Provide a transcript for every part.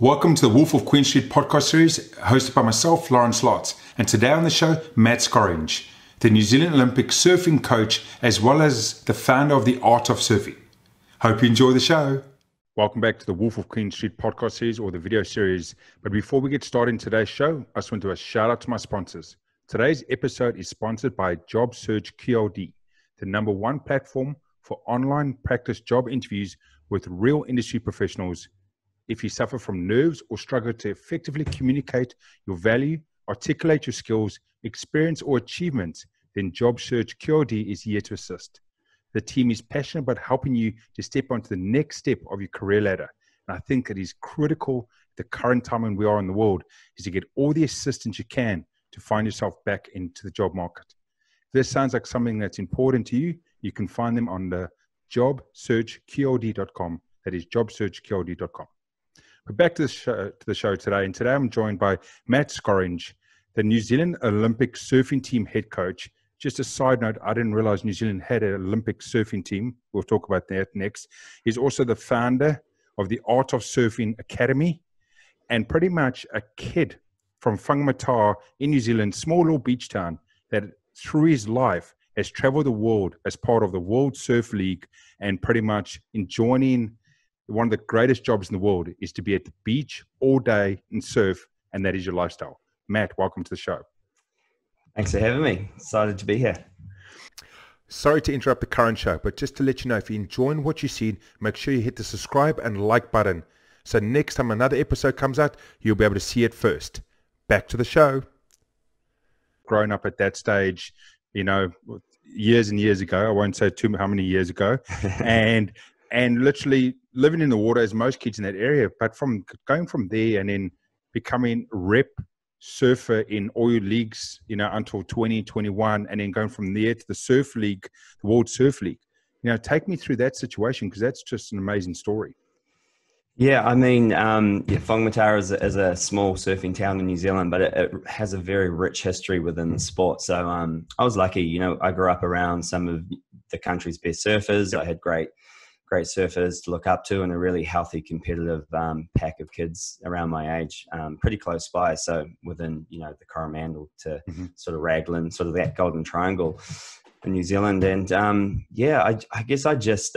Welcome to the Wolf of Queen Street podcast series, hosted by myself, Lawrence Lotz, and today on the show, Matt Scorringe, the New Zealand Olympic surfing coach, as well as the founder of The Art of Surfing. Hope you enjoy the show. Welcome back to the Wolf of Queen Street podcast series, or the video series. But before we get started in today's show, I just want to do a shout out to my sponsors. Today's episode is sponsored by Job Search QLD, the #1 platform for online practice job interviews with real industry professionals. If you suffer from nerves or struggle to effectively communicate your value, articulate your skills, experience, or achievements, then Job Search QLD is here to assist. The team is passionate about helping you to step onto the next step of your career ladder. And I think it is critical at the current time when we are in the world is to get all the assistance you can to find yourself back into the job market. If this sounds like something that's important to you, you can find them on the jobsearchqld.com. That is jobsearchqld.com. But back to the show today. And today I'm joined by Matt Scorringe, the New Zealand Olympic surfing team head coach. Just a side note, I didn't realize New Zealand had an Olympic surfing team. We'll talk about that next. He's also the founder of the Art of Surfing Academy and pretty much a kid from Whangamata in New Zealand, small little beach town, that through his life has traveled the world as part of the World Surf League and pretty much enjoying one of the greatest jobs in the world is to be at the beach all day and surf, and that is your lifestyle. Matt, welcome to the show. Thanks for having me. Excited to be here. Sorry to interrupt the current show, but just to let you know, if you're enjoying what you see, make sure you hit the subscribe and like button. So next time another episode comes out, you'll be able to see it first. Back to the show. Growing up at that stage, you know, years and years ago, I won't say how many years ago, and literally living in the water as most kids in that area, but from going from there and then becoming rep surfer in all your leagues, you know, until 2021, and then going from there to the surf league, the World Surf League. You know, take me through that situation, because that's just an amazing story. Yeah, I mean, Whangamata is a small surfing town in New Zealand, but it has a very rich history within the sport. So I was lucky, you know, I grew up around some of the country's best surfers. I had great surfers to look up to and a really healthy, competitive pack of kids around my age, pretty close by. So within, you know, the Coromandel to sort of Raglan, sort of that golden triangle in New Zealand. And I guess I just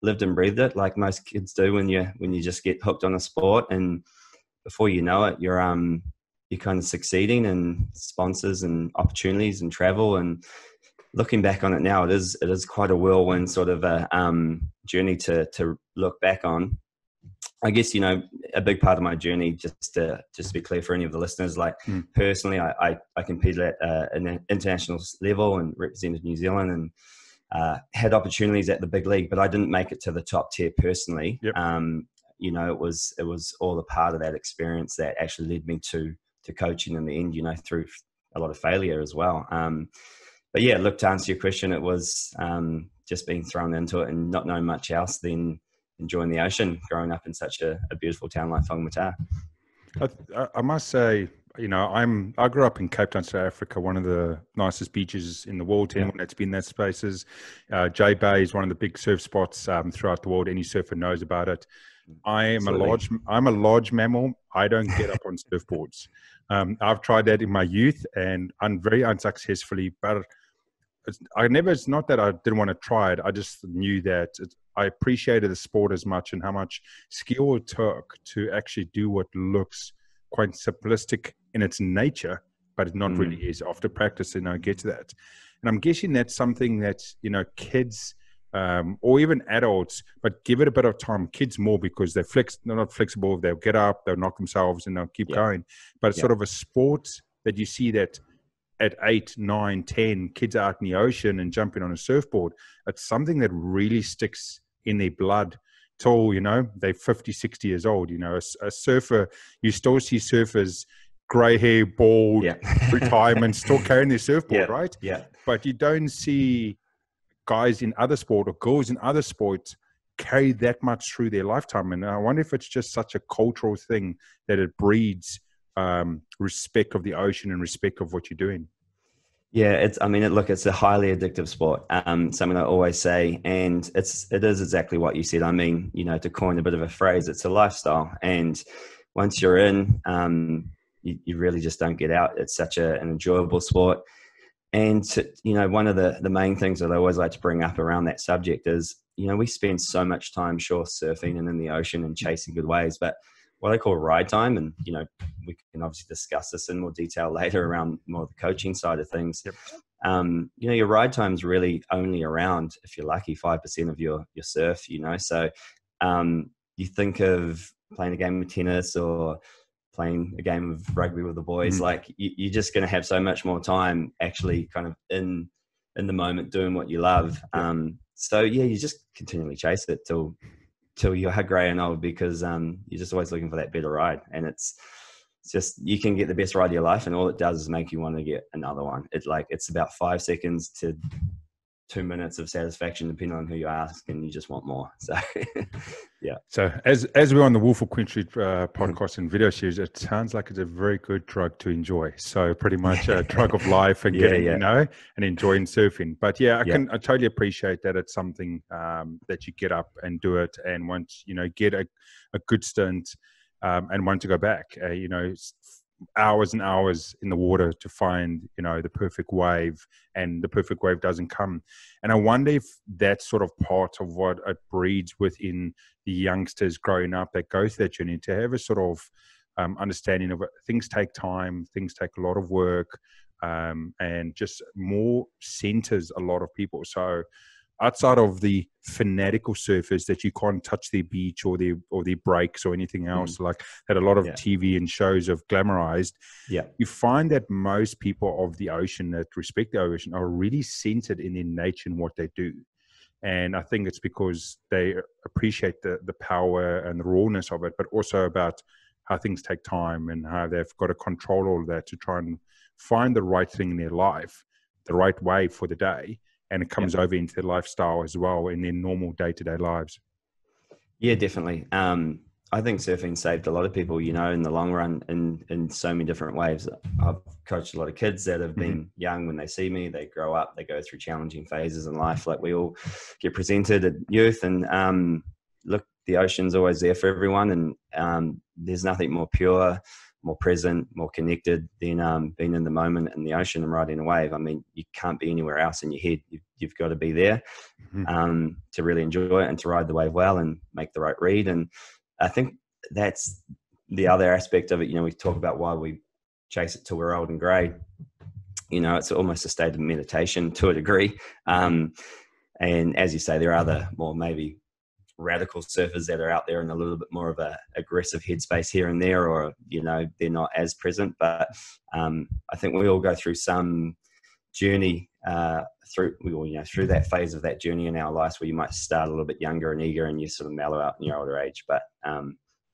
lived and breathed it like most kids do when you just get hooked on a sport. And before you know it, you're kind of succeeding in sponsors and opportunities and travel. And looking back on it now, it is quite a whirlwind sort of a journey to look back on. I guess, you know, a big part of my journey, just to be clear for any of the listeners, like personally, I competed at an international level and represented New Zealand and had opportunities at the big league, but I didn't make it to the top tier personally. Yep. You know, it was all a part of that experience that actually led me to coaching in the end, you know, through a lot of failure as well. But yeah, look, to answer your question, it was just being thrown into it and not knowing much else than enjoying the ocean, growing up in such a beautiful town like Whangamata. I must say, you know, I grew up in Cape Town, South Africa, one of the nicest beaches in the world. Anyone that's been in that spaces. J Bay is one of the big surf spots throughout the world. Any surfer knows about it. I'm a large mammal. I don't get up on surfboards. I've tried that in my youth and I'm very unsuccessfully, but it's not that I didn't want to try it. I just knew that I appreciated the sport as much and how much skill it took to actually do what looks quite simplistic in its nature, but it not really is. After practice, you know, get to that. And I'm guessing that's something that, you know, kids or even adults, but give it a bit of time. Kids more because they're not flexible. They'll get up, they'll knock themselves and they'll keep going. But it's sort of a sport that you see that at 8, 9, 10, kids are out in the ocean and jumping on a surfboard. It's something that really sticks in their blood till, you know, they're 50, 60 years old. You know, a surfer, you still see surfers, gray hair, bald, retirement, still carrying their surfboard, right? Yeah. But you don't see guys in other sport or girls in other sports carry that much through their lifetime. And I wonder if it's just such a cultural thing that it breeds respect of the ocean and respect of what you're doing. Yeah, it's a highly addictive sport. Something I always say, and it is exactly what you said. I mean, to coin a bit of a phrase, it's a lifestyle, and once you're in, you really just don't get out. It's such an enjoyable sport, and one of the main things that I always like to bring up around that subject is, we spend so much time shore surfing and in the ocean and chasing good waves, but what I call ride time, and we can obviously discuss this in more detail later around more of the coaching side of things. Yep. Your ride time is really only around, if you're lucky, 5% of your surf. So you think of playing a game of tennis or playing a game of rugby with the boys, like you're just going to have so much more time actually kind of in the moment doing what you love. So yeah, you just continually chase it till you are grey and old, because you're just always looking for that better ride, and it's just, you can get the best ride of your life, and all it does is make you want to get another one. It's about 5 seconds to 2 minutes of satisfaction, depending on who you ask, and you just want more. So yeah. So as we're on the Wolf of Queen Street podcast and video series, it sounds like it's a very good drug to enjoy. So pretty much a drug of life and getting, and enjoying surfing. But yeah, I totally appreciate that it's something that you get up and do it, and once get a good stint and want to go back, hours and hours in the water to find the perfect wave, and the perfect wave doesn't come. And I wonder if that's sort of part of what it breeds within the youngsters growing up that go through that journey, to have a sort of understanding of it. Things take time, things take a lot of work, and just more centers a lot of people. So outside of the fanatical surfers that you can't touch their beach or their breaks or anything else, like that a lot of TV and shows have glamorized, you find that most people of the ocean that respect the ocean are really centered in their nature and what they do. And I think it's because they appreciate the power and the rawness of it, but also about how things take time and how they've got to control all of that to try and find the right thing in their life, the right way for the day. And it comes over into their lifestyle as well in their normal day-to-day lives. Yeah, definitely. I think surfing saved a lot of people, in the long run, in so many different ways. I've coached a lot of kids that have been young. When they see me, they grow up, they go through challenging phases in life, like we all get presented at youth. And look, the ocean's always there for everyone. And there's nothing more pure, more present, more connected than being in the moment in the ocean and riding a wave. I mean, you can't be anywhere else in your head. You've got to be there to really enjoy it and to ride the wave well and make the right read. And I think that's the other aspect of it. We talk about why we chase it till we're old and grey. It's almost a state of meditation to a degree. And as you say, there are other more maybe radical surfers that are out there in a little bit more of a aggressive headspace here and there, or they're not as present. But I think we all go through some journey through that phase of that journey in our lives, where you might start a little bit younger and eager, and you sort of mellow out in your older age. But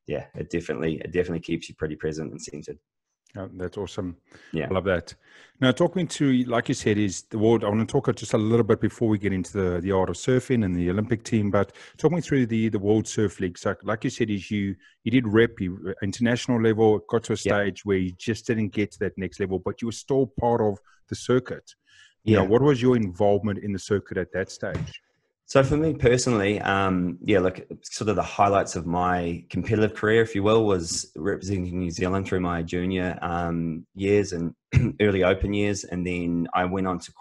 it definitely keeps you pretty present and centered. Oh, that's awesome. Yeah. I love that. Now, talking to, like you said, is the world. I want to talk just a little bit before we get into the art of surfing and the Olympic team, but talk me through the World Surf League. So like you said, is you did rep international level, got to a stage where you just didn't get to that next level, but you were still part of the circuit. What was your involvement in the circuit at that stage? So for me personally, look, sort of the highlights of my competitive career, if you will, was representing New Zealand through my junior years and early open years. And then I went on to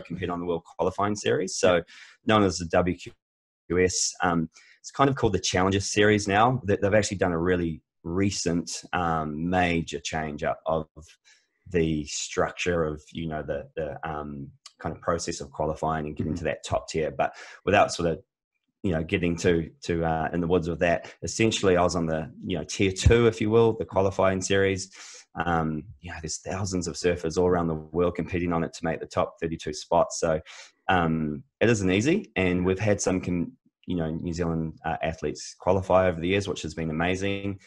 compete on the World Qualifying Series, so known as the WQS. It's kind of called the Challenger Series now. They've actually done a really recent major change up of the structure of, the kind of process of qualifying and getting to that top tier. But without sort of, getting to in the woods with that, essentially I was on the, tier 2, if you will, the qualifying series. There's thousands of surfers all around the world competing on it to make the top 32 spots. So it isn't easy. And we've had some, New Zealand athletes qualify over the years, which has been amazing.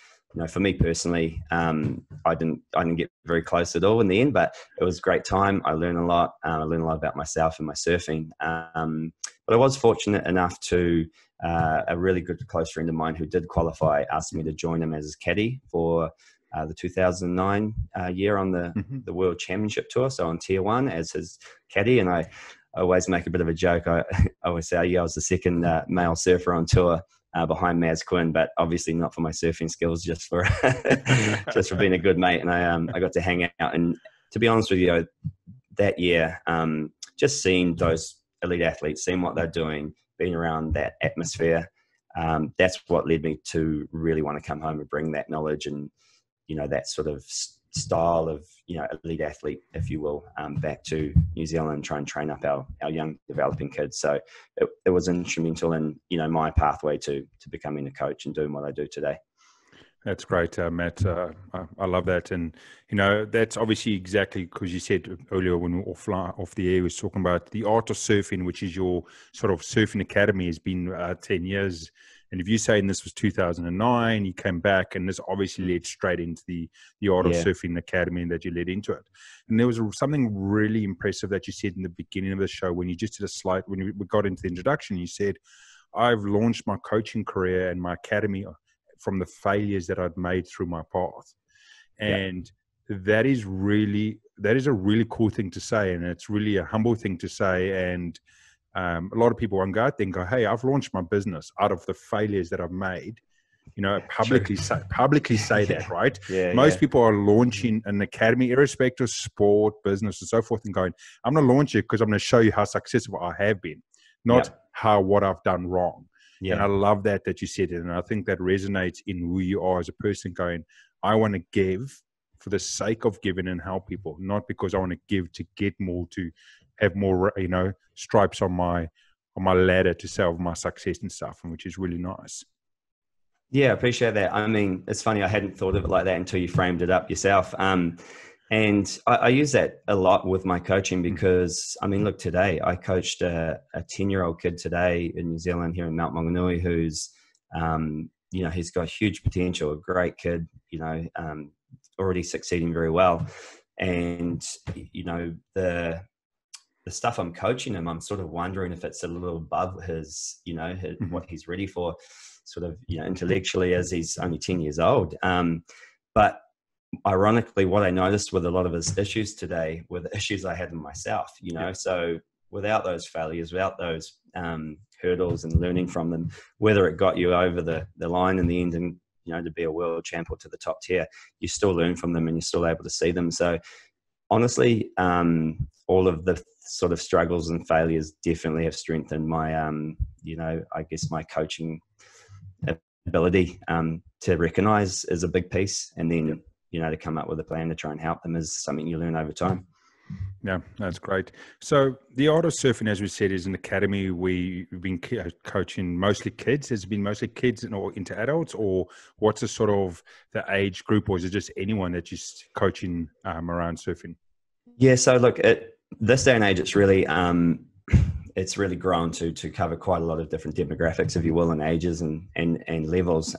for me personally, I didn't get very close at all in the end, but it was a great time. I learned a lot. I learned a lot about myself and my surfing. But I was fortunate enough to a really good close friend of mine who did qualify asked me to join him as his caddy for the 2009 year on the World Championship Tour. So on Tier 1 as his caddy, and I always make a bit of a joke. I always say, I was the second male surfer on tour behind Matt Scorringe, but obviously not for my surfing skills, just for just for being a good mate. And I got to hang out. And to be honest with you, that year, just seeing those elite athletes, seeing what they're doing, being around that atmosphere, that's what led me to really want to come home and bring that knowledge and that sort of style of elite athlete, if you will, back to New Zealand and try and train up our young developing kids. So it was instrumental in my pathway to becoming a coach and doing what I do today. That's great, Matt. I love that. And, that's obviously exactly because you said earlier when we were off the air, we was talking about the art of surfing, which is your sort of surfing academy has been 10 years. And if you're saying this was 2009, you came back and this obviously led straight into the art of surfing academy and that you led into it. And there was something really impressive that you said in the beginning of the show when you just did a slide, when we got into the introduction, you said, I've launched my coaching career and my academy from the failures that I'd made through my path. And that is a really cool thing to say. And it's really a humble thing to say. And a lot of people won't go out there and go, hey, I've launched my business out of the failures that I've made, publicly say that, right? Most people are launching an academy, irrespective of sport, business, and so forth, and going, I'm going to launch it because I'm going to show you how successful I have been, not what I've done wrong. And I love that you said it. And I think that resonates in who you are as a person going, I want to give for the sake of giving and help people, not because I want to give to get more, to have more, stripes on my ladder to sell my success and stuff, and which is really nice. Yeah, I appreciate that. I mean, it's funny, I hadn't thought of it like that until you framed it up yourself. And I use that a lot with my coaching because, I mean, look, today I coached a 10-year-old kid today in New Zealand here in Mount Maunganui who's, he's got huge potential, a great kid, already succeeding very well. And, the stuff I'm coaching him, I'm sort of wondering if it's a little above his, what he's ready for, sort of, intellectually, as he's only 10 years old. But ironically, what I noticed with a lot of his issues today were the issues I had in myself, so without those failures, without those hurdles and learning from them, whether it got you over the line in the end and, to be a world champ or to the top tier, you still learn from them and you're still able to see them. So honestly, all of the sort of struggles and failures definitely have strengthened my, I guess my coaching ability to recognize is a big piece. And then, to come up with a plan to try and help them is something you learn over time. Yeah, that's great. So the art of surfing, as we said, is an academy. We've been coaching mostly kids. Has it been mostly kids or into adults, or what's the sort of the age group, or is it just anyone that you're coaching around surfing? Yeah. So look, at this day and age, it's really grown to cover quite a lot of different demographics, if you will, and ages and levels.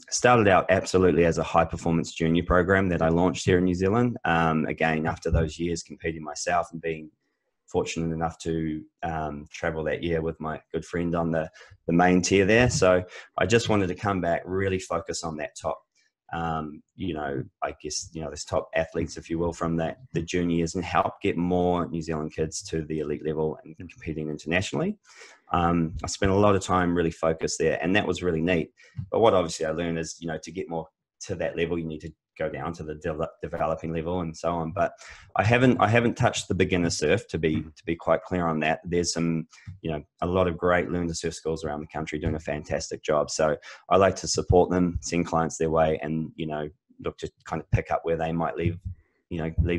Started out absolutely as a high performance junior program that I launched here in New Zealand. Again, after those years competing myself and being fortunate enough to travel that year with my good friend on the main tier there. So I just wanted to come back, really focus on that top, I guess, there's top athletes, if you will, from the juniors, and help get more New Zealand kids to the elite level and competing internationally. I spent a lot of time really focused there, and that was really neat. But what obviously I learned is, to get more to that level, you need to go down to the developing level and so on. But I haven't touched the beginner surf, to be quite clear on that. There's some, a lot of great learn to surf schools around the country doing a fantastic job. So I like to support them, send clients their way, and, look to kind of pick up where they might leave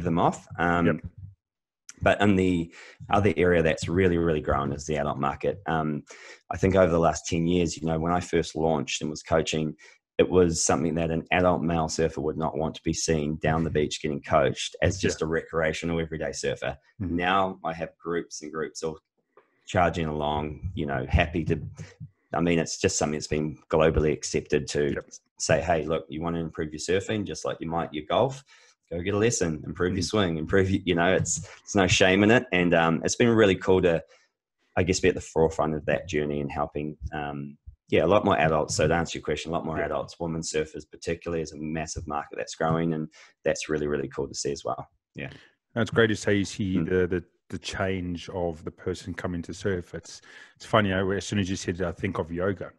them off. But in the other area that's really, really grown is the adult market. I think over the last 10 years, when I first launched and was coaching, it was something that an adult male surfer would not want to be seen down the beach getting coached as just a recreational everyday surfer. Now I have groups and groups all charging along, happy to I mean, it's just something that's been globally accepted to say, hey, look, you want to improve your surfing just like you might your golf, go get a lesson, improve your swing, improve, it's no shame in it. And it's been really cool to, I guess, be at the forefront of that journey and helping, a lot more adults. So to answer your question, a lot more adults, women surfers particularly, is a massive market that's growing, and that's really, really cool to see as well. Yeah. It's great to see the change of the person coming to surf. It's funny, as soon as you said it, I think of yoga.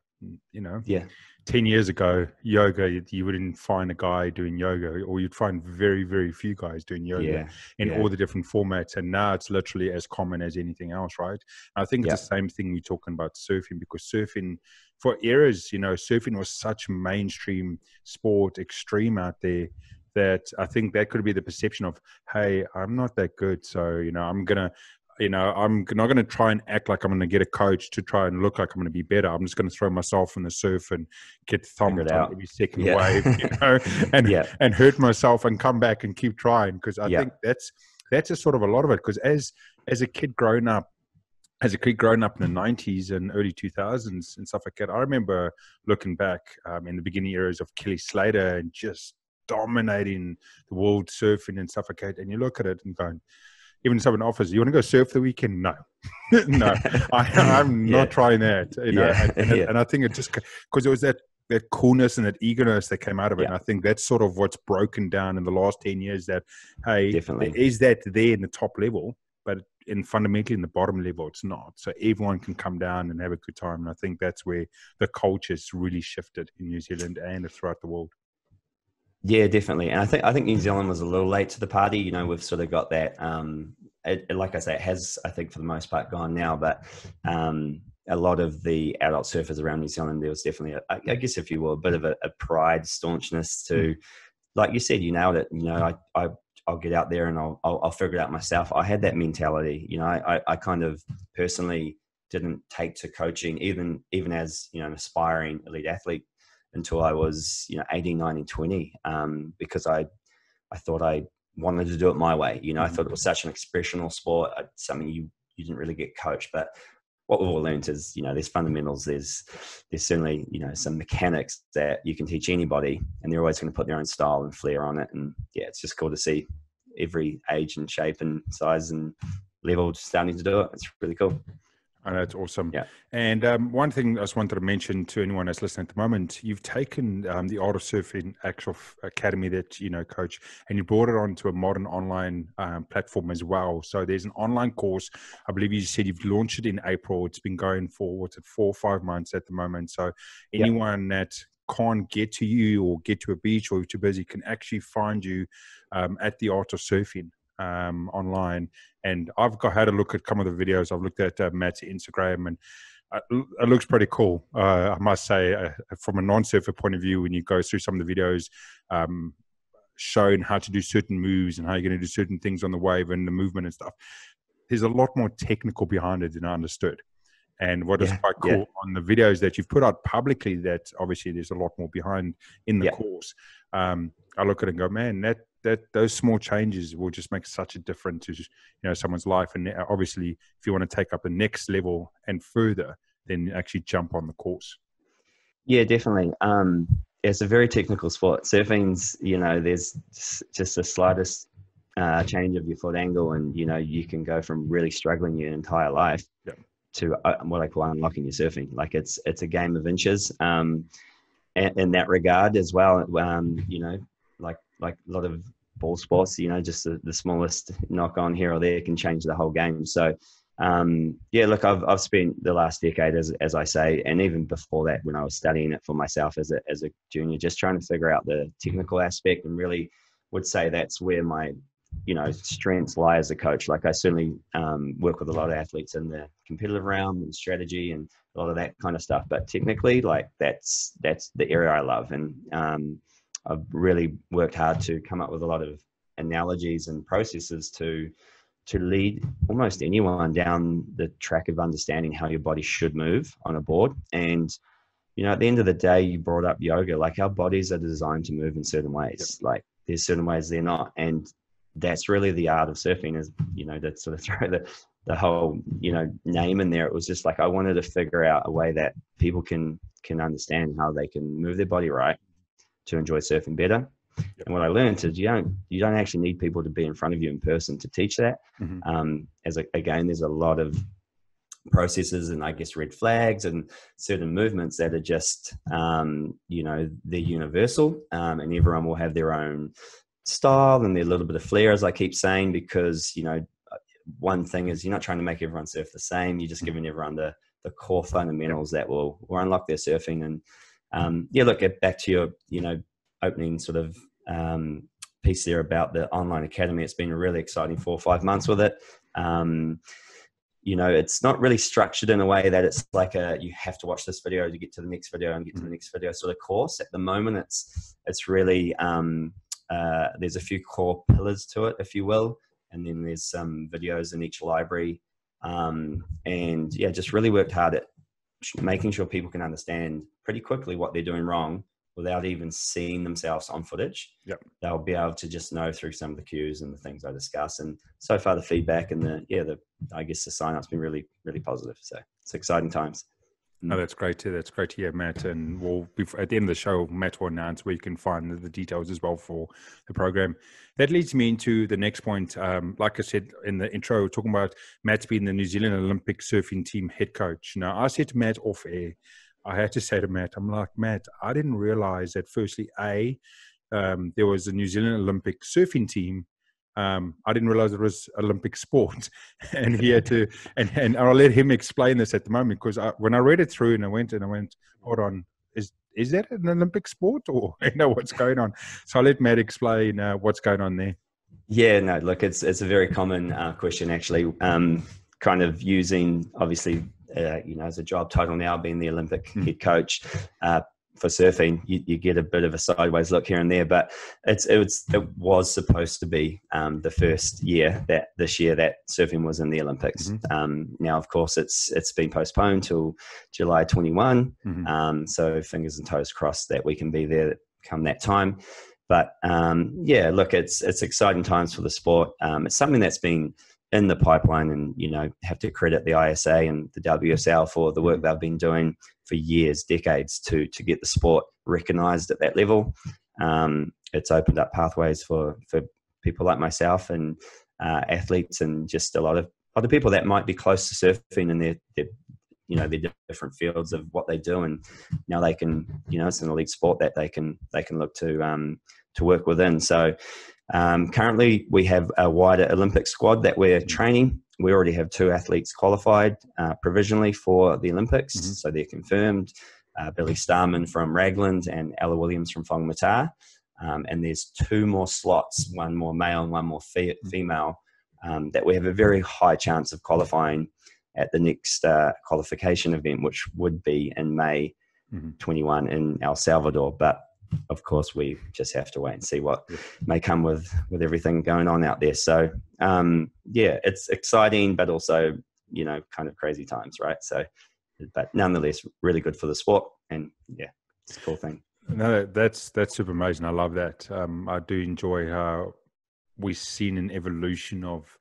10 years ago, yoga, you wouldn't find a guy doing yoga, or you'd find very, very few guys doing yoga in all the different formats. And now it's literally as common as anything else, right? And I think it's the same thing we're talking about surfing, because surfing for eras, surfing was such mainstream sport, extreme out there, that I think that could be the perception of, hey, I'm not that good, so I'm not going to try and act like I'm going to get a coach to try and look like I'm going to be better. I'm just going to throw myself in the surf and get thumped on every second wave, and hurt myself and come back and keep trying. Because I think that's just sort of a lot of it. Because as a kid growing up in the 90s and early 2000s and stuff like that, I remember looking back in the beginning eras of Kelly Slater and just dominating the world surfing and stuff like that. And you look at it and going, even if someone offers, you want to go surf the weekend? No, no, I'm not trying that. And I think it just, because it was that coolness and that eagerness that came out of it. And I think that's sort of what's broken down in the last 10 years, that, hey, definitely is that there in the top level, but fundamentally in the bottom level, it's not. So everyone can come down and have a good time. And I think that's where the culture's really shifted in New Zealand and throughout the world. Yeah, definitely. And I think New Zealand was a little late to the party. We've sort of got that, like I say, it has, I think for the most part, gone now, but a lot of the adult surfers around New Zealand, there was definitely, I guess if you will, a bit of a pride, staunchness to, like you said, you nailed it. I'll get out there and I'll figure it out myself. I had that mentality. I kind of personally didn't take to coaching, even as, an aspiring elite athlete, until I was, 18, 19, 20, because I thought I wanted to do it my way. I thought it was such an expressional sport, something you didn't really get coached. But what we've all learned is, there's fundamentals, there's certainly, some mechanics that you can teach anybody, and they're always going to put their own style and flair on it. And it's just cool to see every age and shape and size and level starting to do it. It's really cool. I know, it's awesome. Yeah. And one thing I just wanted to mention to anyone that's listening at the moment, you've taken the Art of Surfing actual academy that, coach, and you brought it onto a modern online platform as well. So there's an online course. I believe you said you've launched it in April. It's been going for, 4 or 5 months at the moment. So anyone that can't get to you or get to a beach or you're too busy can actually find you at the Art of Surfing online. And I've had a look at some of the videos. I've looked at Matt's Instagram, and it looks pretty cool. I must say, from a non-surfer point of view, when you go through some of the videos showing how to do certain moves and how you're going to do certain things on the wave and the movement and stuff, there's a lot more technical behind it than I understood. And what is quite cool on the videos that you've put out publicly, that obviously there's a lot more behind in the course. I look at it and go, man, that those small changes will just make such a difference to someone's life. And obviously, if you want to take up the next level and further, then actually jump on the course. Yeah, definitely. It's a very technical sport. Surfing's, there's just the slightest change of your foot angle, and you can go from really struggling your entire life to what I call unlocking your surfing. Like it's a game of inches. And in that regard as well, like a lot of ball sports, just the smallest knock on here or there can change the whole game. So, look, I've spent the last decade, as I say, and even before that, when I was studying it for myself as a junior, just trying to figure out the technical aspect, and really would say that's where my, strengths lie as a coach. Like I certainly work with a lot of athletes in the competitive realm and strategy and a lot of that kind of stuff. But technically, like that's the area I love. And I've really worked hard to come up with a lot of analogies and processes to lead almost anyone down the track of understanding how your body should move on a board. And, at the end of the day, you brought up yoga, like our bodies are designed to move in certain ways. Like there's certain ways they're not. And that's really the art of surfing, is, to sort of throw the whole, name in there. It was just like I wanted to figure out a way that people can understand how they can move their body right to enjoy surfing better. Yep. And what I learned is you don't actually need people to be in front of you in person to teach that. Again, there's a lot of processes and I guess red flags and certain movements that are just they're universal, and everyone will have their own style and their little bit of flair, as I keep saying, because one thing is you're not trying to make everyone surf the same. You're just giving everyone the core fundamentals that will unlock their surfing. And look, back to your opening sort of piece there about the online academy. It's been a really exciting 4 or 5 months with it. It's not really structured in a way that it's like you have to watch this video to get to the next video and get to the next video sort of course. At the moment, it's really there's a few core pillars to it, if you will, and then there's some videos in each library, and just really worked hard at making sure people can understand pretty quickly what they're doing wrong without even seeing themselves on footage. Yep. They'll be able to just know through some of the cues and the things I discuss. And so far the feedback and I guess the sign-up's been really, really positive. So it's exciting times. No, that's great too. That's great to hear, Matt. And at the end of the show, Matt will announce where you can find the details as well for the program. That leads me into the next point. Like I said in the intro, we're talking about Matt's been the New Zealand Olympic surfing team head coach. Now, I said to Matt off air, I had to say to Matt, I'm like, Matt, I didn't realize that firstly, there was a New Zealand Olympic surfing team. I didn't realize it was Olympic sport, and he had to, and I'll let him explain this at the moment, because when I read it through and I went, hold on, is that an Olympic sport, or what's going on? So I'll let Matt explain what's going on there. Yeah, no, look, it's a very common question actually, kind of using obviously, as a job title now, being the Olympic head coach for surfing, you get a bit of a sideways look here and there, but it was supposed to be the first year this year that surfing was in the Olympics. Now, of course, it's been postponed till July 21. So fingers and toes crossed that we can be there come that time. But look, it's exciting times for the sport. It's something that's been in the pipeline, and have to credit the ISA and the WSL for the work they've been doing for years, decades, to get the sport recognized at that level. It's opened up pathways for people like myself and athletes, and just a lot of people that might be close to surfing, and they're different fields of what they do, and now they can, it's an elite sport that they can look to work within. So currently we have a wider Olympic squad that we're training. We already have 2 athletes qualified provisionally for the Olympics. So they're confirmed, Billy Starman from Ragland and Ella Williams from Whangamata. And there's 2 more slots, 1 more male and 1 more female, that we have a very high chance of qualifying at the next qualification event, which would be in May 21 in El Salvador. But of course, we just have to wait and see what may come with everything going on out there. So, it's exciting, but also, kind of crazy times, right? So, but nonetheless, really good for the sport, and it's a cool thing. No, that's super amazing. I love that. I do enjoy how we've seen an evolution of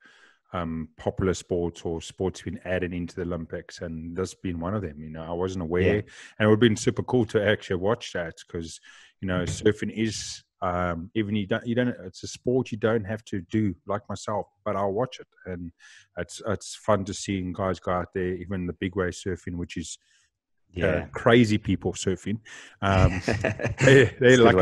popular sports or sports being added into the Olympics, and this being one of them. I wasn't aware, and it would have been super cool to actually watch that, because surfing is even you don't it's a sport you don't have to do like myself, but I'll watch it, and it's fun to see guys go out there, even the big wave surfing, which is crazy people surfing. They're like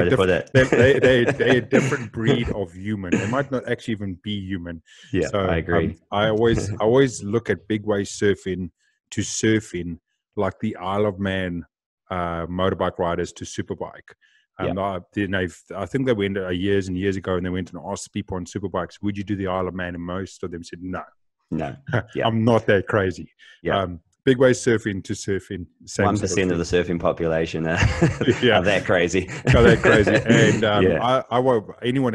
they're a different breed of human. They might not actually even be human. So I agree. I always look at big wave surfing to surfing like the Isle of Man motorbike riders to superbike. I think they went years and years ago, and they went and asked people on superbikes, would you do the Isle of Man? And most of them said no. I'm not that crazy. Big wave surfing to surfing. 1% of the surfing population are that crazy. Are that crazy. And anyone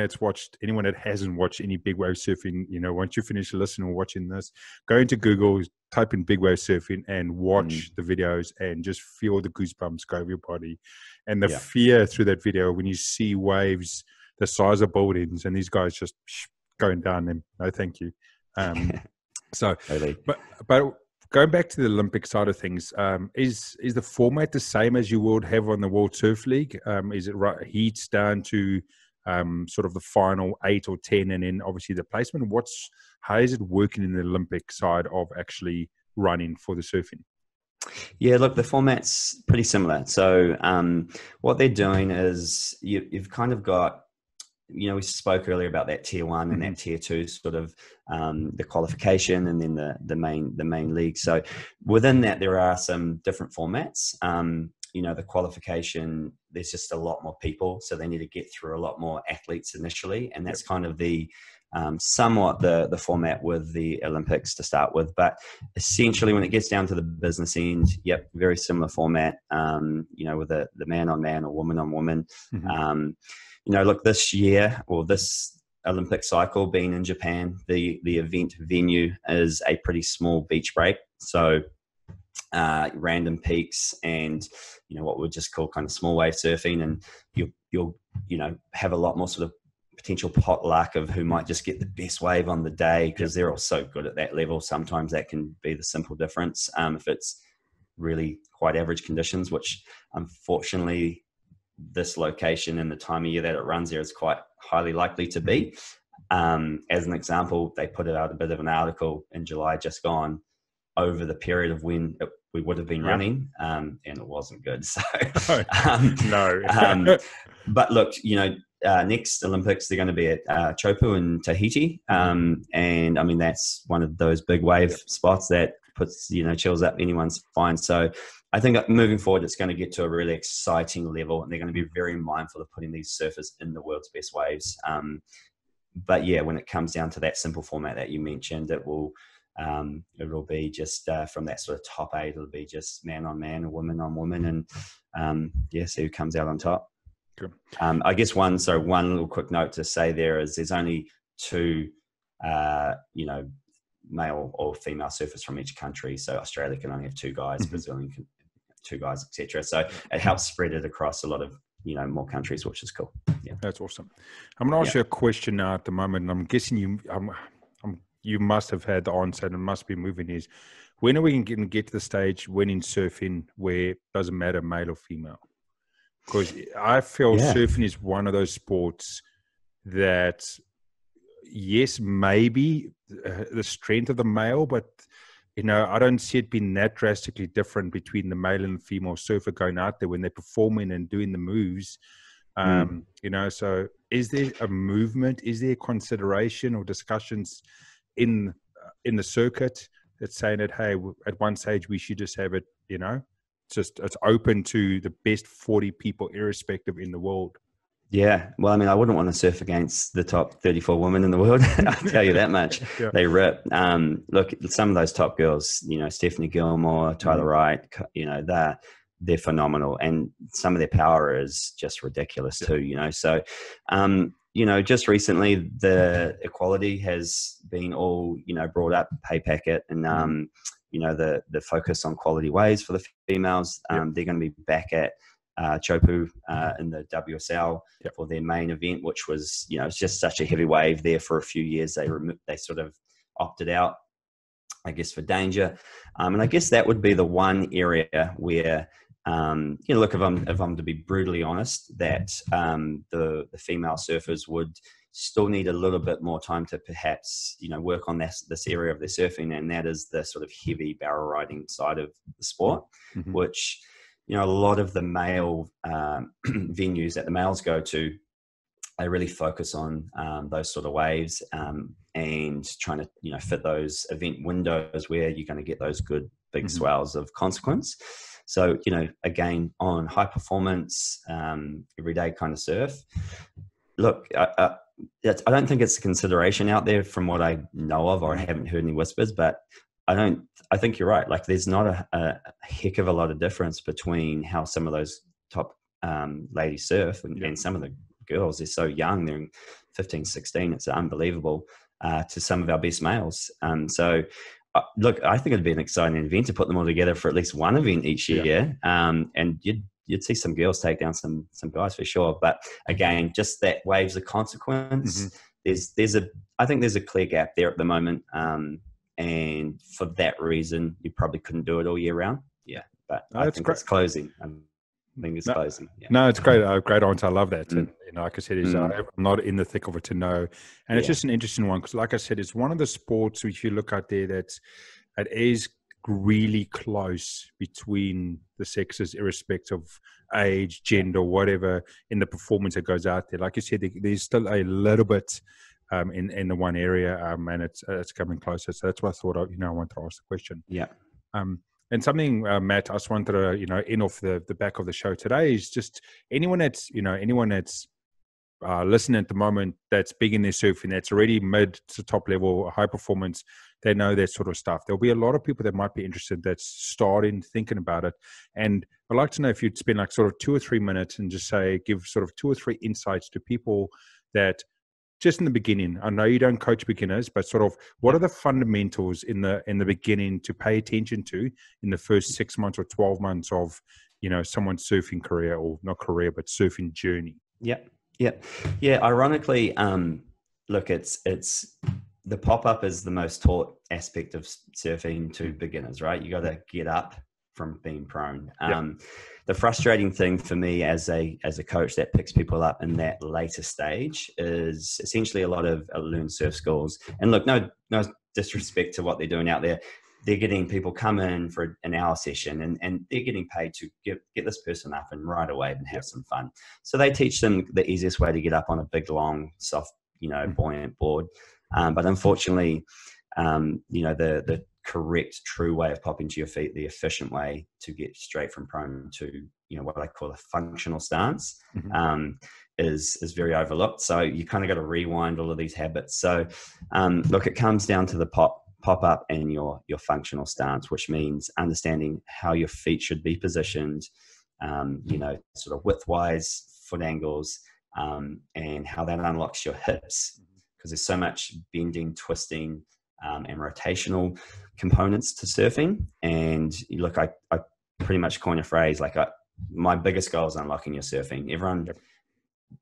that hasn't watched any big wave surfing, once you finish listening or watching this, go into Google, type in big wave surfing, and watch the videos, and just feel the goosebumps go over your body, and the fear through that video when you see waves the size of buildings, and these guys just going down them. No, thank you. So, Totally. but going back to the Olympic side of things, is the format the same as you would have on the World Surf League? Is it heats down to sort of the final 8 or 10, and then obviously the placement? How is it working in the Olympic side of actually running for the surfing? Yeah, look, the format's pretty similar. So what they're doing is you've kind of got, we spoke earlier about that tier 1 and that tier 2 sort of the qualification, and then the main league. So within that, there are some different formats. The qualification, there's just a lot more people, so they need to get through a lot more athletes initially, and that's kind of the somewhat the format with the Olympics to start with. But essentially, when it gets down to the business end, very similar format. With the man on man or woman on woman. Look, this year, or this Olympic cycle being in Japan, the event venue is a pretty small beach break. So random peaks and, what we'd just call kind of small wave surfing. And you'll have a lot more sort of potential potluck of who might just get the best wave on the day, because they're all so good at that level. Sometimes that can be the simple difference. If it's really quite average conditions, which unfortunately this location and the time of year that it runs there is quite highly likely to be. As an example, they put out a bit of an article in July just gone over the period of when we would have been running, and it wasn't good. So no. But look, next Olympics, they're going to be at Chopu in Tahiti, and I mean that's one of those big wave spots that puts chills up anyone's spine. So I think moving forward, it's going to get to a really exciting level, and they're going to be very mindful of putting these surfers in the world's best waves. But yeah, when it comes down to that simple format that you mentioned, it'll be just from that sort of top 8, it'll be just man on man or woman on woman, and see who comes out on top. Good. I guess one little quick note to say there is there's only 2 male or female surfers from each country. So Australia can only have 2 guys, Brazilian can 2 guys, etc. So it helps spread it across a lot of more countries, which is cool. Yeah, that's awesome. I'm going to ask you a question now at the moment. I'm guessing you must have had the answer, and it must be moving. Is when are we going to get to the stage when in surfing where it doesn't matter male or female? Because I feel surfing is one of those sports that, yes, maybe the strength of the male, but I don't see it being that drastically different between the male and the female surfer going out there when they're performing and doing the moves. So is there a movement? Is there consideration or discussions in the circuit that's saying that, hey, at one stage we should just have it, it's open to the best 40 people irrespective in the world? Yeah. Well, I mean, I wouldn't want to surf against the top 34 women in the world. I'll tell you that much. They rip. Look, some of those top girls, Stephanie Gilmore, Tyler Wright, they're phenomenal. And some of their power is just ridiculous too, So, just recently the equality has been all, brought up, pay packet, and, the focus on quality waves for the females. They're going to be back at Chopu in the WSL for their main event, which was, it's just such a heavy wave there for a few years. They sort of opted out, I guess, for danger. And I guess that would be the one area where, look, if I'm to be brutally honest, that the female surfers would still need a little bit more time to perhaps, work on this area of their surfing, and that is the sort of heavy barrel riding side of the sport, which, a lot of the male venues that the males go to, they really focus on those sort of waves and trying to, fit those event windows where you're going to get those good big swells of consequence. So, again, on high performance, everyday kind of surf, look, I don't think it's a consideration out there from what I know of, or I haven't heard any whispers, but I think you're right. Like, there's not a heck of a lot of difference between how some of those top ladies surf and some of the girls. They're so young. They're 15, 16. It's unbelievable to some of our best males. So, look, I think it'd be an exciting event to put them all together for at least one event each year. And you'd see some girls take down some guys for sure. But again, just that waves of consequence. I think there's a clear gap there at the moment. and for that reason, you probably couldn't do it all year round. Yeah, but I think it's closing. I think it's closing. Yeah. No, it's great. Great answer. I love that. And like I said, I'm not in the thick of it to know. And it's just an interesting one because, like I said, it's one of the sports which you look out there that is really close between the sexes, irrespective of age, gender, whatever, in the performance that goes out there. Like you said, there's still a little bit in the one area, and it's coming closer. So that's why I thought I wanted to ask the question. Yeah. And something, Matt, I just wanted to in off the back of the show today is just anyone that's listening at the moment that's big in their surfing, that's already mid to top level, high performance, they know that sort of stuff. There'll be a lot of people that might be interested that's starting thinking about it. And I'd like to know if you'd spend like sort of 2 or 3 minutes and just give sort of 2 or 3 insights to people that just in the beginning. I know you don't coach beginners, but sort of what are the fundamentals in the beginning to pay attention to in the first 6 months or 12 months of, someone's surfing career, or not career, but surfing journey? Yeah. Ironically, look, it's the pop-up is the most taught aspect of surfing to beginners, right? You got to get up from being prone. The frustrating thing for me as a coach that picks people up in that later stage is essentially a lot of learned surf schools. And look, no disrespect to what they're doing out there. They're getting people come in for an hour session and they're getting paid to get this person up and right away and have some fun. So they teach them the easiest way to get up on a big, long, soft, buoyant board. But unfortunately, the correct, true way of popping to your feet, the efficient way to get straight from prone to, what I call a functional stance, is very overlooked. So you kind of got to rewind all of these habits. So look, it comes down to the pop-up and your functional stance, which means understanding how your feet should be positioned, sort of width-wise, foot angles, and how that unlocks your hips, because there's so much bending, twisting, and rotational components to surfing. And look, I pretty much coin a phrase like my biggest goal is unlocking your surfing. Everyone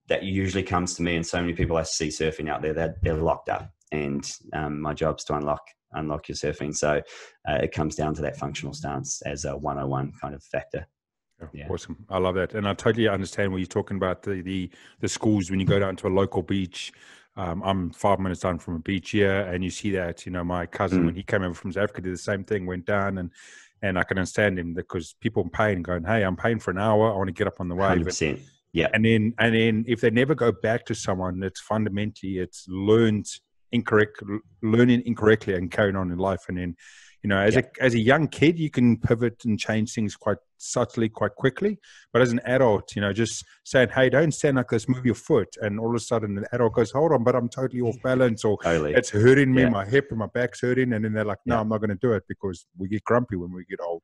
that usually comes to me, and so many people I see surfing out there, they're locked up, and my job's to unlock your surfing. So it comes down to that functional stance as a 101 kind of factor. Yeah. Awesome. I love that. And I totally understand what you're talking about, the schools when you go down to a local beach. I'm 5 minutes down from a beach here, and you see that, my cousin, when he came over from South Africa, did the same thing, went down, and I can understand him because people are paying, going, hey, I'm paying for an hour, I want to get up on the wave. 100%. Yeah. And then if they never go back to someone that's fundamentally, it's learning incorrectly and carrying on in life. And then, as a young kid, you can pivot and change things quite subtly, quite quickly. But as an adult, just saying, hey, don't stand like this, move your foot. And all of a sudden the adult goes, hold on, but I'm totally off balance, or it's hurting me, my hip and my back's hurting. And then they're like, no, I'm not going to do it, because we get grumpy when we get old,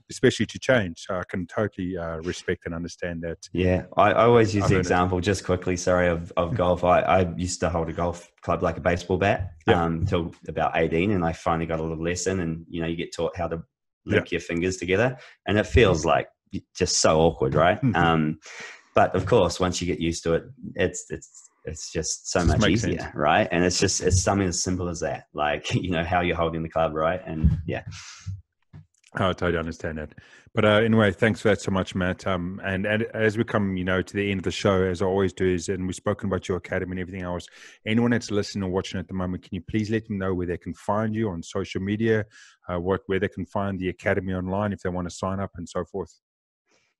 especially to change. So I can totally respect and understand that. Yeah. I always use the example, just quickly, sorry, of golf. I used to hold a golf club like a baseball bat till about 18. And I finally got a little lesson, and, you get taught how to link your fingers together, and it feels like just so awkward, right? But of course, once you get used to it, it's just so much easier, sense. Right? And it's something as simple as that, like, how you're holding the club, right? And I totally understand that. But anyway, thanks for that so much, Matt. And as we come, to the end of the show, as I always do, and we've spoken about your academy and everything else, anyone that's listening or watching at the moment, can you please let them know where they can find you on social media, where they can find the academy online if they want to sign up and so forth?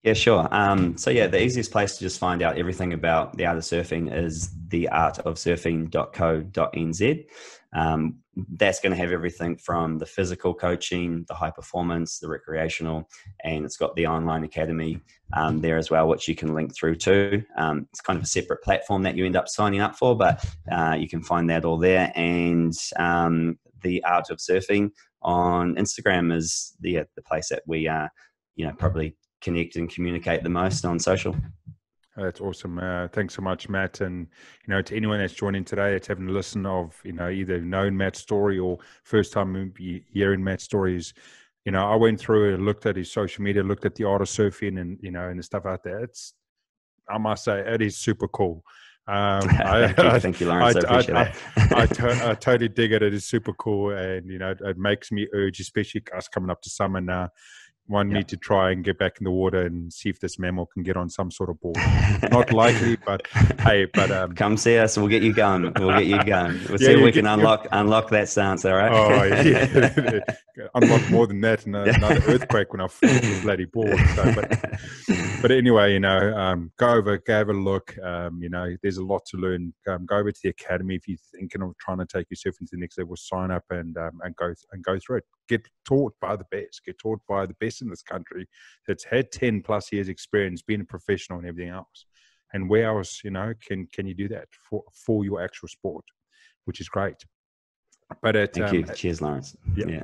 Yeah, sure. The easiest place to just find out everything about the art of surfing is theartofsurfing.co.nz. That's going to have everything from the physical coaching, the high performance, the recreational, and it's got the online academy there as well, which you can link through to. It's kind of a separate platform that you end up signing up for, but you can find that all there. And the Art of Surfing on Instagram is the place that we probably connect and communicate the most on social. That's awesome. Thanks so much, Matt. And, to anyone that's joining today, that's having a listen of, either known Matt's story or first time hearing Matt's stories, I went through and looked at his social media, looked at the art of surfing and, and the stuff out there. I must say, it is super cool. Thank you, Lawrence. I appreciate that. I totally dig it. It is super cool, and it makes me urge, especially us coming up to summer now. One need to try and get back in the water and see if this mammal can get on some sort of board. Not likely, but hey, come see us. We'll get you going. We'll see if we can unlock that stance. All right. Oh yeah, unlock more than that, and another earthquake when I fall off the bloody board. So, but anyway, go over, have a look. There's a lot to learn. Go over to the academy if you're thinking of trying to take your surfing to the next level. Sign up and go through it. Get taught by the best. Get taught by the best in this country that's had 10 plus years experience, being a professional and everything else. And where else, can you do that for your actual sport, which is great. But thank you. Cheers, Lawrence. Yeah.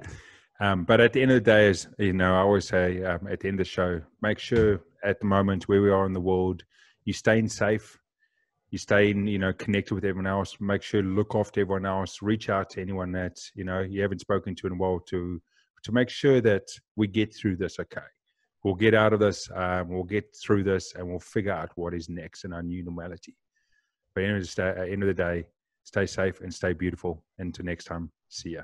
But at the end of the day, is I always say at the end of the show, make sure at the moment where we are in the world, you staying safe, you staying connected with everyone else. Make sure to look after everyone else. Reach out to anyone that you haven't spoken to in a while to make sure that we get through this. Okay, we'll get out of this. We'll get through this, and we'll figure out what is next in our new normality. But at the end of the day, stay safe and stay beautiful. Until next time, see ya.